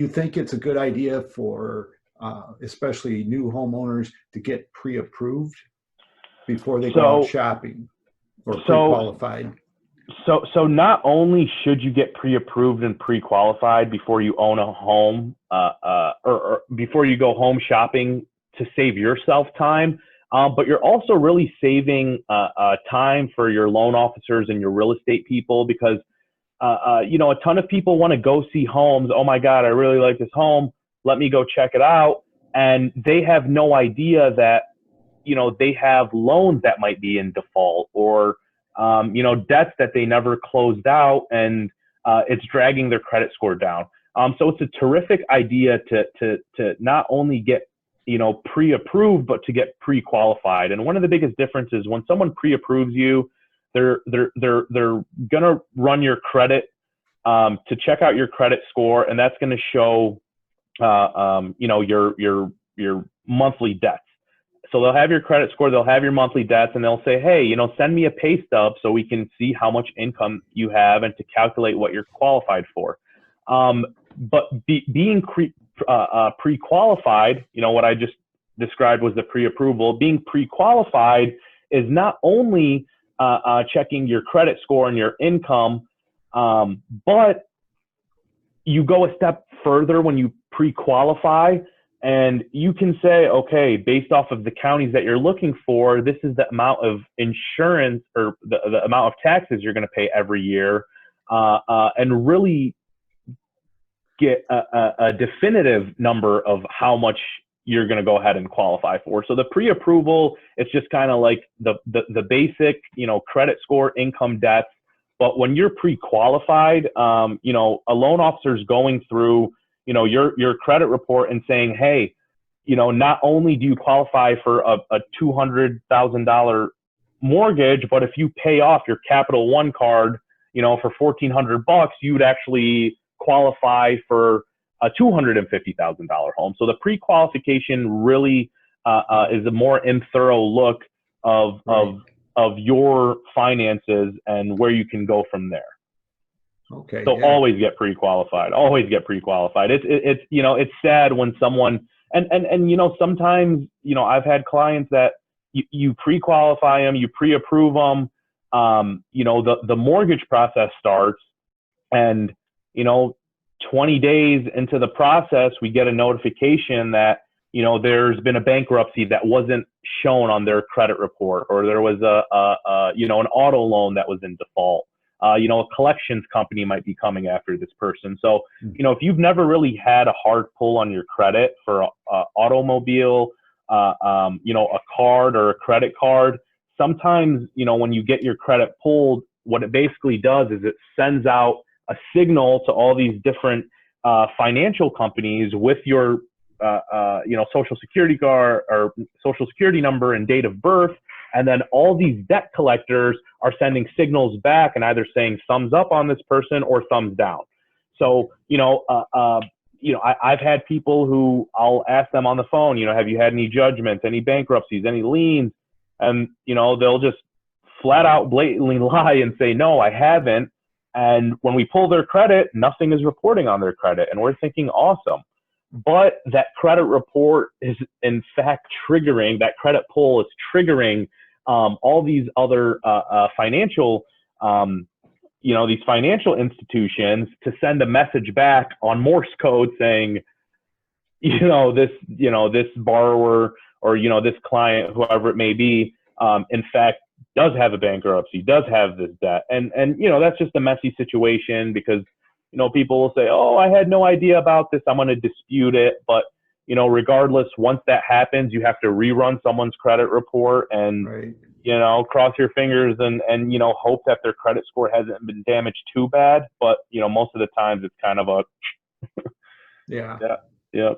You think it's a good idea for especially new homeowners to get pre-approved before they go out So, shopping or so, pre-qualified? so not only should you get pre-approved and pre-qualified before you own a home, or before you go home shopping to save yourself time, but you're also really saving time for your loan officers and your real estate people because a ton of people want to go see homes. Oh my God, I really like this home. Let me go check it out. And they have no idea that, they have loans that might be in default or, debts that they never closed out and it's dragging their credit score down. So it's a terrific idea to not only get, pre-approved, but to get pre-qualified. And one of the biggest differences when someone pre-approves you, they're gonna run your credit to check out your credit score, and that's gonna show your monthly debts. So they'll have your credit score, they'll have your monthly debts, and they'll say, hey, send me a pay stub so we can see how much income you have and to calculate what you're qualified for. But being pre-qualified, what I just described was the pre-approval. Being pre-qualified is not only checking your credit score and your income, but you go a step further when you pre-qualify, and you can say, okay, based off of the counties that you're looking for, this is the amount of insurance or the amount of taxes you're going to pay every year, and really get a definitive number of how much you're going to go ahead and qualify for. So the pre-approval, it's just kind of like the basic, credit score, income, debts. But when you're pre-qualified, a loan officer is going through, your credit report and saying, hey, not only do you qualify for a $200,000 mortgage, but if you pay off your Capital One card, for $1,400, you'd actually qualify for a $250,000 home. So the pre-qualification really is a more thorough look of your finances and where you can go from there. Okay. So yeah. always get pre-qualified. Always get pre-qualified. It's sad when someone and sometimes I've had clients that you pre-qualify them, you pre-approve them. The mortgage process starts, and 20 days into the process, we get a notification that there's been a bankruptcy that wasn't shown on their credit report, or there was an auto loan that was in default. A collections company might be coming after this person. So, if you've never really had a hard pull on your credit for a automobile, a card or a credit card, sometimes, when you get your credit pulled, what it basically does is it sends out a signal to all these different financial companies with your social security card or social security number and date of birth. And then all these debt collectors are sending signals back and either saying thumbs up on this person or thumbs down. So, I've had people who I'll ask them on the phone, have you had any judgments, any bankruptcies, any liens? And, they'll just flat out blatantly lie and say, no, I haven't. And when we pull their credit, nothing is reporting on their credit. And we're thinking, awesome. But that credit report is in fact triggering, that credit pull is triggering all these other financial, these financial institutions to send a message back on Morse code saying, this borrower or, this client, whoever it may be, in fact, does have a bankruptcy, does have this debt. And that's just a messy situation because, people will say, oh, I had no idea about this, I'm going to dispute it. But, regardless, once that happens, you have to rerun someone's credit report and, Right. Cross your fingers and hope that their credit score hasn't been damaged too bad. But, most of the times it's kind of a, Yeah. yeah. Yeah.